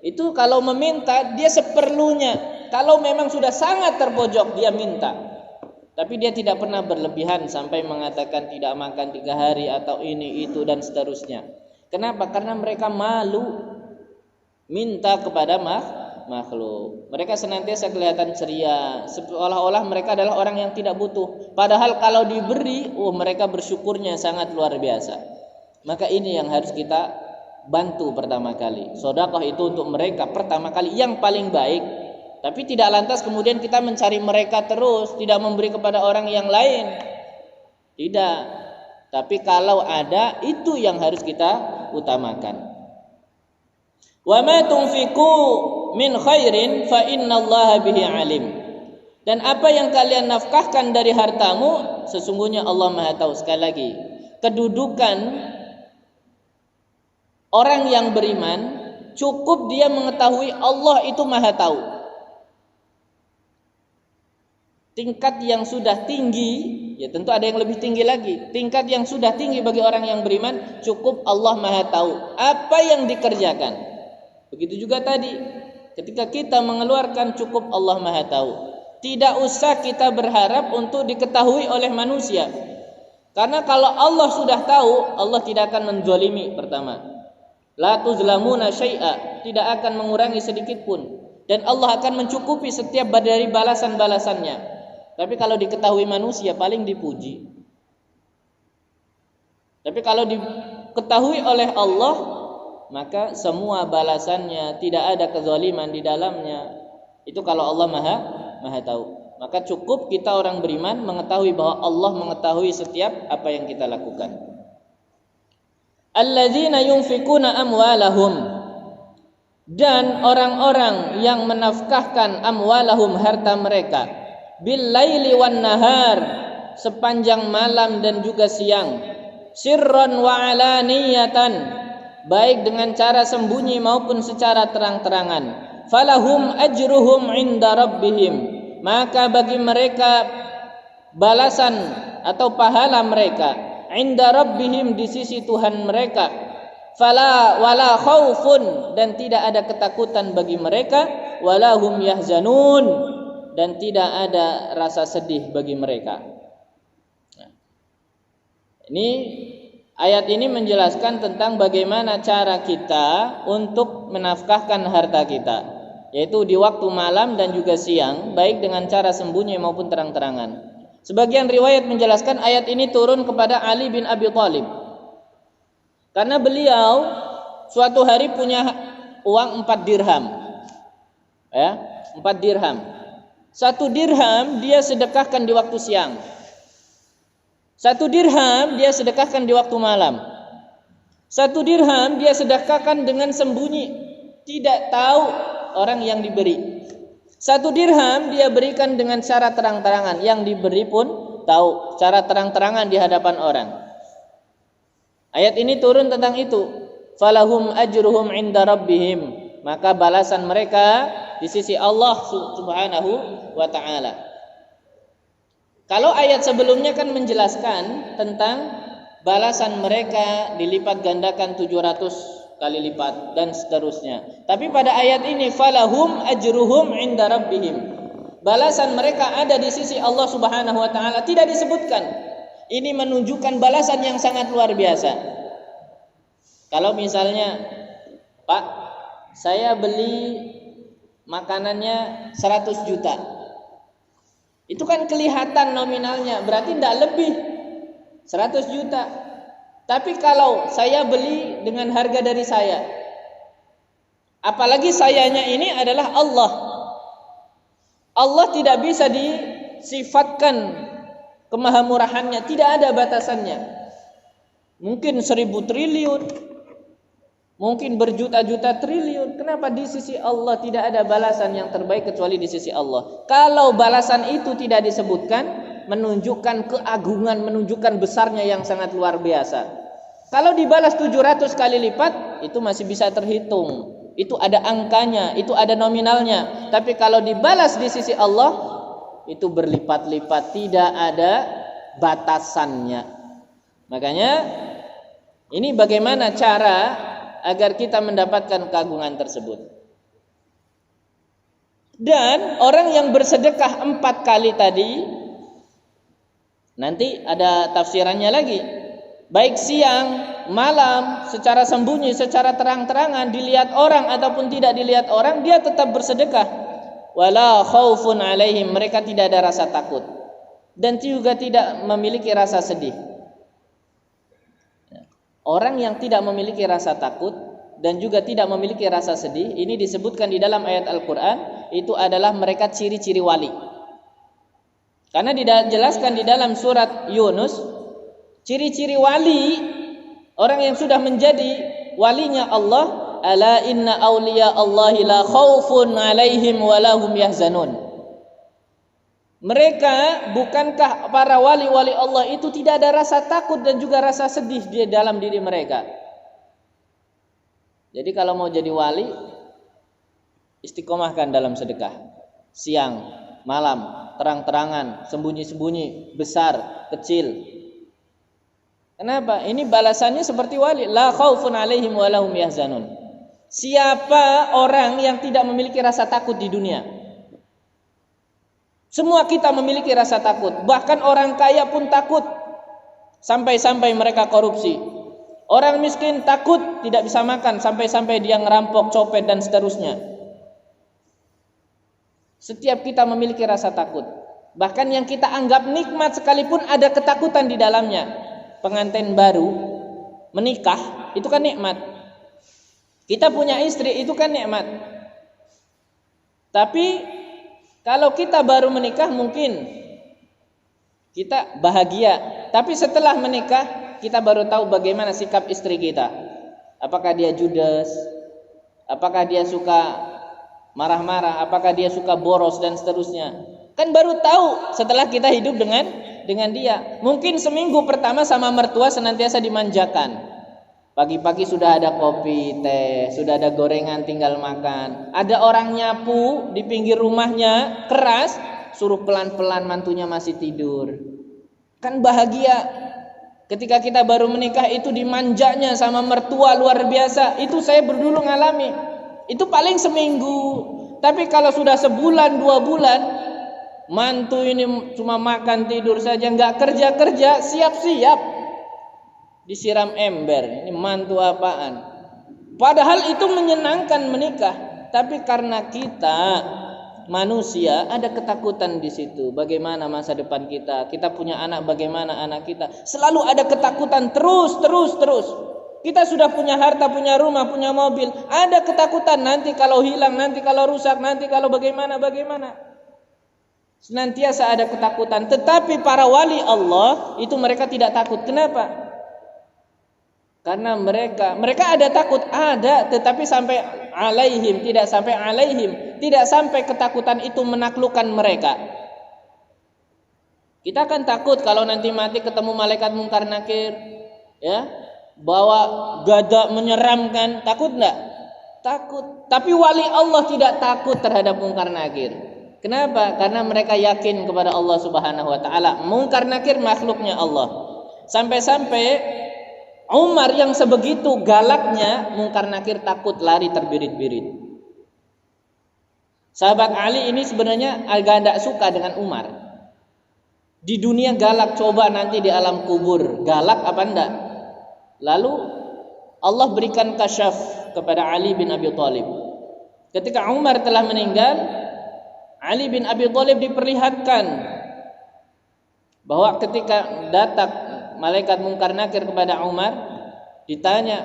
itu kalau meminta dia seperlunya. Kalau memang sudah sangat terpojok dia minta. Tapi dia tidak pernah berlebihan sampai mengatakan tidak makan 3 hari atau ini itu dan seterusnya. Kenapa? Karena mereka malu minta kepada makhluk. Mereka senantiasa kelihatan ceria, seolah-olah mereka adalah orang yang tidak butuh. Padahal kalau diberi, mereka bersyukurnya sangat luar biasa. Maka ini yang harus kita bantu pertama kali. Sedekah itu untuk mereka pertama kali yang paling baik. Tapi tidak lantas kemudian kita mencari mereka terus, tidak memberi kepada orang yang lain. Tidak. Tapi kalau ada, itu yang harus kita utamakan. Wa ma tunfiqu min khairin fa innallaha bihi alim. Dan apa yang kalian nafkahkan dari hartamu, sesungguhnya Allah Maha tahu. Sekali lagi, kedudukan orang yang beriman cukup dia mengetahui Allah itu Maha tahu. Tingkat yang sudah tinggi, ya tentu ada yang lebih tinggi lagi. Tingkat yang sudah tinggi bagi orang yang beriman, cukup Allah Maha tahu apa yang dikerjakan. Begitu juga tadi, ketika kita mengeluarkan cukup Allah Maha tahu. Tidak usah kita berharap untuk diketahui oleh manusia. Karena kalau Allah sudah tahu, Allah tidak akan menzalimi pertama. La tuzlamuna syai'a, tidak akan mengurangi sedikit pun. Dan Allah akan mencukupi setiap dari balasan-balasannya. Tapi kalau diketahui manusia paling dipuji. Tapi kalau diketahui oleh Allah, maka semua balasannya, tidak ada kezaliman di dalamnya. Itu kalau Allah Maha tahu. Maka cukup kita orang beriman mengetahui bahwa Allah mengetahui setiap apa yang kita lakukan. Alladzina yunfikuna amwalahum, dan orang-orang yang menafkahkan amwalahum harta mereka bil laili wan nahar, sepanjang malam dan juga siang, sirran wa alaniyatan, baik dengan cara sembunyi maupun secara terang-terangan. Falahum ajruhum inda rabbihim, maka bagi mereka balasan atau pahala mereka inda rabbihim, di sisi Tuhan mereka. Fala wala khaufun, dan tidak ada ketakutan bagi mereka. Wala hum yahzanun, dan tidak ada rasa sedih bagi mereka. Nah, ini ayat ini menjelaskan tentang bagaimana cara kita untuk menafkahkan harta kita, yaitu di waktu malam dan juga siang, baik dengan cara sembunyi maupun terang-terangan. Sebagian riwayat menjelaskan ayat ini turun kepada Ali bin Abi Thalib, karena beliau suatu hari punya uang 4 dirham. Ya, 4 dirham. 1 dirham dia sedekahkan di waktu siang. 1 dirham dia sedekahkan di waktu malam. 1 dirham dia sedekahkan dengan sembunyi, tidak tahu orang yang diberi. 1 dirham dia berikan dengan cara terang-terangan, yang diberi pun tahu, cara terang-terangan di hadapan orang. Ayat ini turun tentang itu. Falahum ajruhum inda rabbihim, maka balasan mereka di sisi Allah Subhanahu wa ta'ala. Kalau ayat sebelumnya kan menjelaskan tentang balasan mereka dilipat gandakan 700 kali lipat dan seterusnya. Tapi pada ayat ini falahum ajruhum inda rabbihim, balasan mereka ada di sisi Allah Subhanahu wa ta'ala, tidak disebutkan. Ini menunjukkan balasan yang sangat luar biasa. Kalau misalnya, Pak, saya beli makanannya 100 juta. Itu kan kelihatan nominalnya, berarti tidak lebih 100 juta. Tapi kalau saya beli dengan harga dari saya, apalagi sayanya ini adalah Allah. Allah tidak bisa disifatkan kemahamurahannya, tidak ada batasannya. mungkin 1000 triliun, mungkin berjuta-juta triliun. Kenapa di sisi Allah tidak ada balasan yang terbaik kecuali di sisi Allah? Kalau balasan itu tidak disebutkan, menunjukkan keagungan, menunjukkan besarnya yang sangat luar biasa. Kalau dibalas 700 kali lipat, itu masih bisa terhitung. Itu ada angkanya, itu ada nominalnya. Tapi kalau dibalas di sisi Allah, itu berlipat-lipat, tidak ada batasannya. Makanya ini bagaimana cara agar kita mendapatkan keagungan tersebut. Dan orang yang bersedekah 4 kali tadi, nanti ada tafsirannya lagi. Baik siang, malam, secara sembunyi, secara terang-terangan, dilihat orang ataupun tidak dilihat orang, dia tetap bersedekah. Wala khaufun alaihim, mereka tidak ada rasa takut dan juga tidak memiliki rasa sedih. Orang yang tidak memiliki rasa takut dan juga tidak memiliki rasa sedih, ini disebutkan di dalam ayat Al-Quran, itu adalah mereka ciri-ciri wali. Karena dijelaskan di dalam surat Yunus, ciri-ciri wali, orang yang sudah menjadi walinya Allah, ala inna awliya Allahi la khaufun alaihim wa lahum yahzanun. Mereka, bukankah para wali-wali Allah itu tidak ada rasa takut dan juga rasa sedih di dalam diri mereka? Jadi kalau mau jadi wali, istiqomahkan dalam sedekah. Siang, malam, terang-terangan, sembunyi-sembunyi, besar, kecil. Kenapa? Ini balasannya seperti wali. La khaufun alaihim wa lahum yahzanun. Siapa orang yang tidak memiliki rasa takut di dunia? Semua kita memiliki rasa takut. Bahkan orang kaya pun takut. Sampai-sampai mereka korupsi. Orang miskin takut tidak bisa makan. Sampai-sampai dia ngerampok, copet dan seterusnya. Setiap kita memiliki rasa takut. Bahkan yang kita anggap nikmat sekalipun ada ketakutan di dalamnya. Pengantin baru, menikah, itu kan nikmat. Kita punya istri, itu kan nikmat. Tapi kalau kita baru menikah mungkin kita bahagia. Tapi setelah menikah kita baru tahu bagaimana sikap istri kita. Apakah dia judes? Apakah dia suka marah-marah, apakah dia suka boros dan seterusnya. Kan baru tahu setelah kita hidup dengan dia. Mungkin seminggu pertama sama mertua senantiasa dimanjakan. Pagi-pagi sudah ada kopi, teh, sudah ada gorengan tinggal makan. Ada orang nyapu di pinggir rumahnya keras, suruh pelan-pelan mantunya masih tidur. Kan bahagia. Ketika kita baru menikah itu dimanjanya sama mertua luar biasa. Itu saya dulu ngalami. Itu paling seminggu. Tapi kalau sudah sebulan 2 bulan, mantu ini cuma makan tidur saja, nggak kerja-kerja, siap-siap disiram ember. Ini mantu apaan? Padahal itu menyenangkan menikah. Tapi karena kita manusia ada ketakutan di situ. Bagaimana masa depan kita? Kita punya anak, bagaimana anak kita? Selalu ada ketakutan terus. Kita sudah punya harta, punya rumah, punya mobil. Ada ketakutan nanti kalau hilang, nanti kalau rusak, nanti kalau bagaimana. Senantiasa ada ketakutan. Tetapi para wali Allah itu mereka tidak takut. Kenapa? Karena mereka ada takut, ada, tetapi sampai alaihim, tidak sampai alaihim, tidak sampai ketakutan itu menaklukkan mereka. Kita kan takut kalau nanti mati ketemu malaikat mungkar nakir, ya. Bawa gada menyeramkan, takut enggak? Takut. Tapi wali Allah tidak takut terhadap mungkar nakir. Kenapa? Karena mereka yakin kepada Allah Subhanahu wa taala. Mungkar nakir makhluknya Allah. Sampai-sampai Umar yang sebegitu galaknya, mungkar nakir takut lari terbirit-birit. Sahabat Ali ini sebenarnya agak tidak suka dengan Umar. Di dunia galak, coba nanti di alam kubur galak apa enggak? Lalu Allah berikan kasyaf kepada Ali bin Abi Thalib. Ketika Umar telah meninggal, Ali bin Abi Thalib diperlihatkan bahwa ketika datang malaikat mungkar nakir kepada Umar, ditanya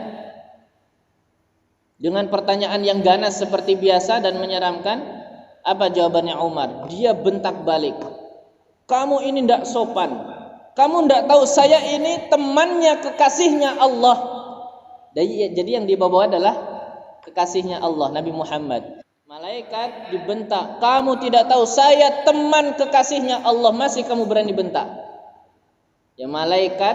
dengan pertanyaan yang ganas seperti biasa dan menyeramkan. Apa jawabannya Umar? Dia bentak balik. Kamu ini tidak sopan. Kamu tidak tahu saya ini temannya kekasihnya Allah. Jadi yang dibawa adalah kekasihnya Allah, Nabi Muhammad. Malaikat dibentak, kamu tidak tahu saya teman kekasihnya Allah, masih kamu berani bentak. Ya malaikat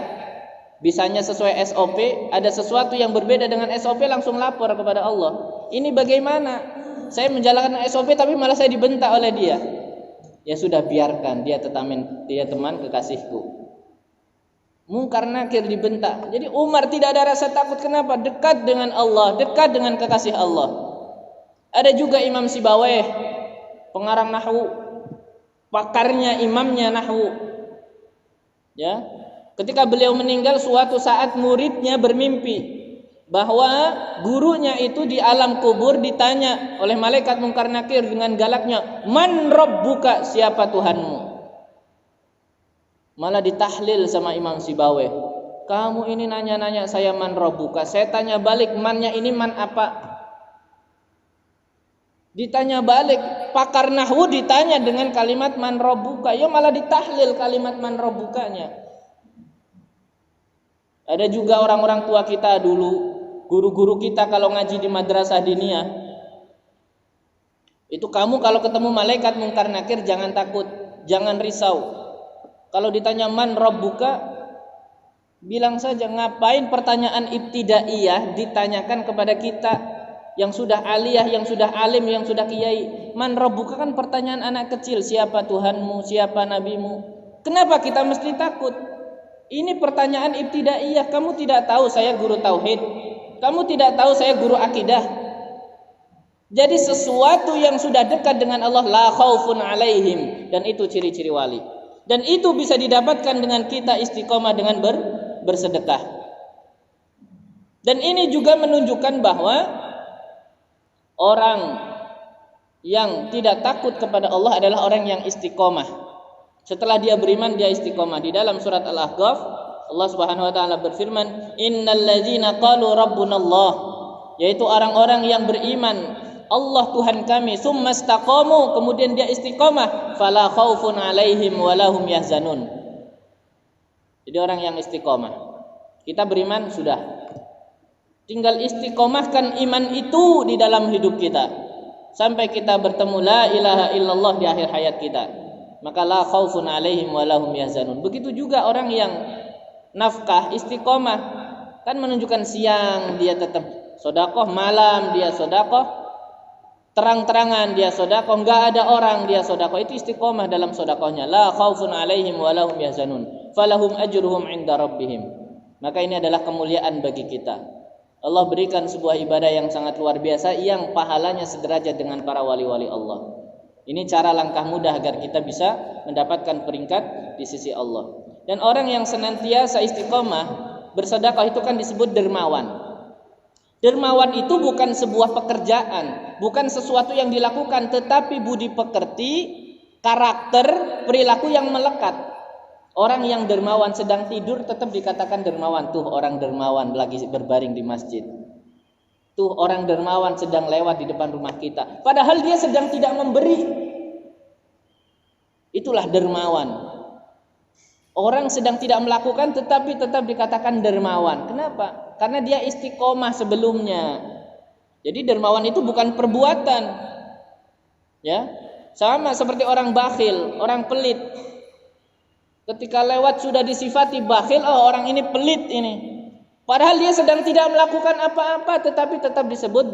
bisanya sesuai SOP, ada sesuatu yang berbeda dengan SOP langsung lapor kepada Allah. Ini bagaimana? Saya menjalankan SOP tapi malah saya dibentak oleh dia. Ya sudah, biarkan, dia teman kekasihku. Mungkar nakir dibentak. Jadi Umar tidak ada rasa takut. Kenapa? Dekat dengan Allah, dekat dengan kekasih Allah. Ada juga Imam Sibawayh, pengarang nahwu, pakarnya, imamnya nahwu. Ya, ketika beliau meninggal, suatu saat muridnya bermimpi bahwa gurunya itu di alam kubur ditanya oleh malaikat mungkar nakir dengan galaknya, "Man rabbuka?" Siapa Tuhanmu? Malah ditahlil sama Imam Sibawayh. Kamu ini nanya-nanya saya man rabbuka. Saya tanya balik, mannya ini man apa? Ditanya balik, pakar nahwu ditanya dengan kalimat man rabbuka. Ya malah ditahlil kalimat man rabbukanya. Ada juga orang-orang tua kita dulu, guru-guru kita kalau ngaji di madrasah diniyah. Itu kamu kalau ketemu malaikat mungkar nakir jangan takut, jangan risau. Kalau ditanya man rabbuka, bilang saja, ngapain pertanyaan ibtidaiyah ditanyakan kepada kita yang sudah aliyah, yang sudah alim, yang sudah kiai. Man rabbuka kan pertanyaan anak kecil, siapa Tuhanmu, siapa nabimu. Kenapa kita mesti takut? Ini pertanyaan ibtidaiyah. Kamu tidak tahu saya guru tauhid, kamu tidak tahu saya guru akidah. Jadi sesuatu yang sudah dekat dengan Allah, la khaufun alaihim, dan itu ciri-ciri wali. Dan itu bisa didapatkan dengan kita istiqomah dengan bersedekah. Dan ini juga menunjukkan bahwa orang yang tidak takut kepada Allah adalah orang yang istiqomah. Setelah dia beriman, dia istiqomah. Di dalam surat Al-Ahqaf, Allah Subhanahu wa taala berfirman, "Innal ladzina qalu rabbunallah," yaitu orang-orang yang beriman Allah Tuhan kami, summa istaqamu, kemudian dia istiqomah, fala khaufun alaihim walahum yahzanun. Jadi orang yang istiqomah. Kita beriman sudah, tinggal istiqomahkan iman itu di dalam hidup kita sampai kita bertemu la ilaha illallah di akhir hayat kita. Maka la khaufun alaihim walahum yahzanun. Begitu juga orang yang nafkah istiqomah, kan menunjukkan siang dia tetap sedekah, malam dia sedekah, terang-terangan dia sedekah, enggak ada orang dia sedekah. Itu istiqomah dalam sedekahnya. La khaufun alaihim walahum yahzanun falahum ajruhum 'inda rabbihim. Maka ini adalah kemuliaan bagi kita. Allah berikan sebuah ibadah yang sangat luar biasa yang pahalanya sederajat dengan para wali-wali Allah. Ini cara langkah mudah agar kita bisa mendapatkan peringkat di sisi Allah. Dan orang yang senantiasa istiqomah bersedekah itu kan disebut dermawan. Dermawan itu bukan sebuah pekerjaan, bukan sesuatu yang dilakukan, tetapi budi pekerti, karakter, perilaku yang melekat. Orang yang dermawan sedang tidur tetap dikatakan dermawan. Tuh orang dermawan lagi berbaring di masjid. Tuh orang dermawan sedang lewat di depan rumah kita. Padahal dia sedang tidak memberi. Itulah dermawan. Orang sedang tidak melakukan tetapi tetap dikatakan dermawan. Kenapa? Karena dia istiqomah sebelumnya. Jadi dermawan itu bukan perbuatan. Ya. Sama seperti orang bakhil, orang pelit. Ketika lewat sudah disifati bakhil, oh orang ini pelit ini. Padahal dia sedang tidak melakukan apa-apa tetapi tetap disebut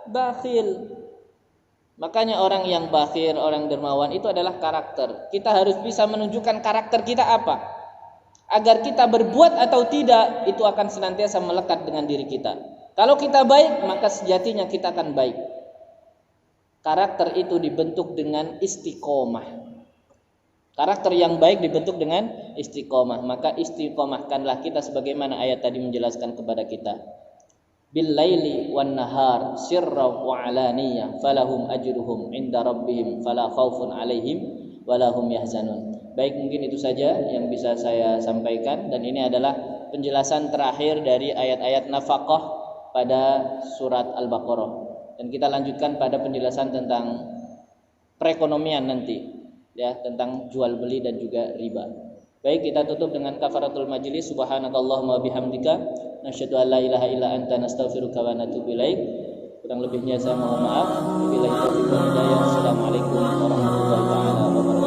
bakhil. Makanya orang yang bakhil, orang dermawan itu adalah karakter. Kita harus bisa menunjukkan karakter kita apa. Agar kita berbuat atau tidak, itu akan senantiasa melekat dengan diri kita. Kalau kita baik, maka sejatinya kita akan baik. Karakter itu dibentuk dengan istiqomah. Karakter yang baik dibentuk dengan istiqomah. Maka istiqomahkanlah kita sebagaimana ayat tadi menjelaskan kepada kita. Bil laili wan nahar sirra wa alaniyah falahum ajruhum 'inda rabbihim fala khaufun 'alaihim wala hum yahzanun. Baik, mungkin itu saja yang bisa saya sampaikan, dan ini adalah penjelasan terakhir dari ayat-ayat nafaqah pada surat Al-Baqarah. Dan kita lanjutkan pada penjelasan tentang perekonomian nanti, ya, tentang jual beli dan juga riba. Baik, kita tutup dengan kafaratul majlis. Subhanakallahumma bihamdika nasyhadu an la ilaha illa anta nastaghfiruka wa natubu ilaik. Kurang lebihnya saya mohon maaf. Wabillahi taufiq wal hidayah. Assalamualaikum warahmatullahi wabarakatuh.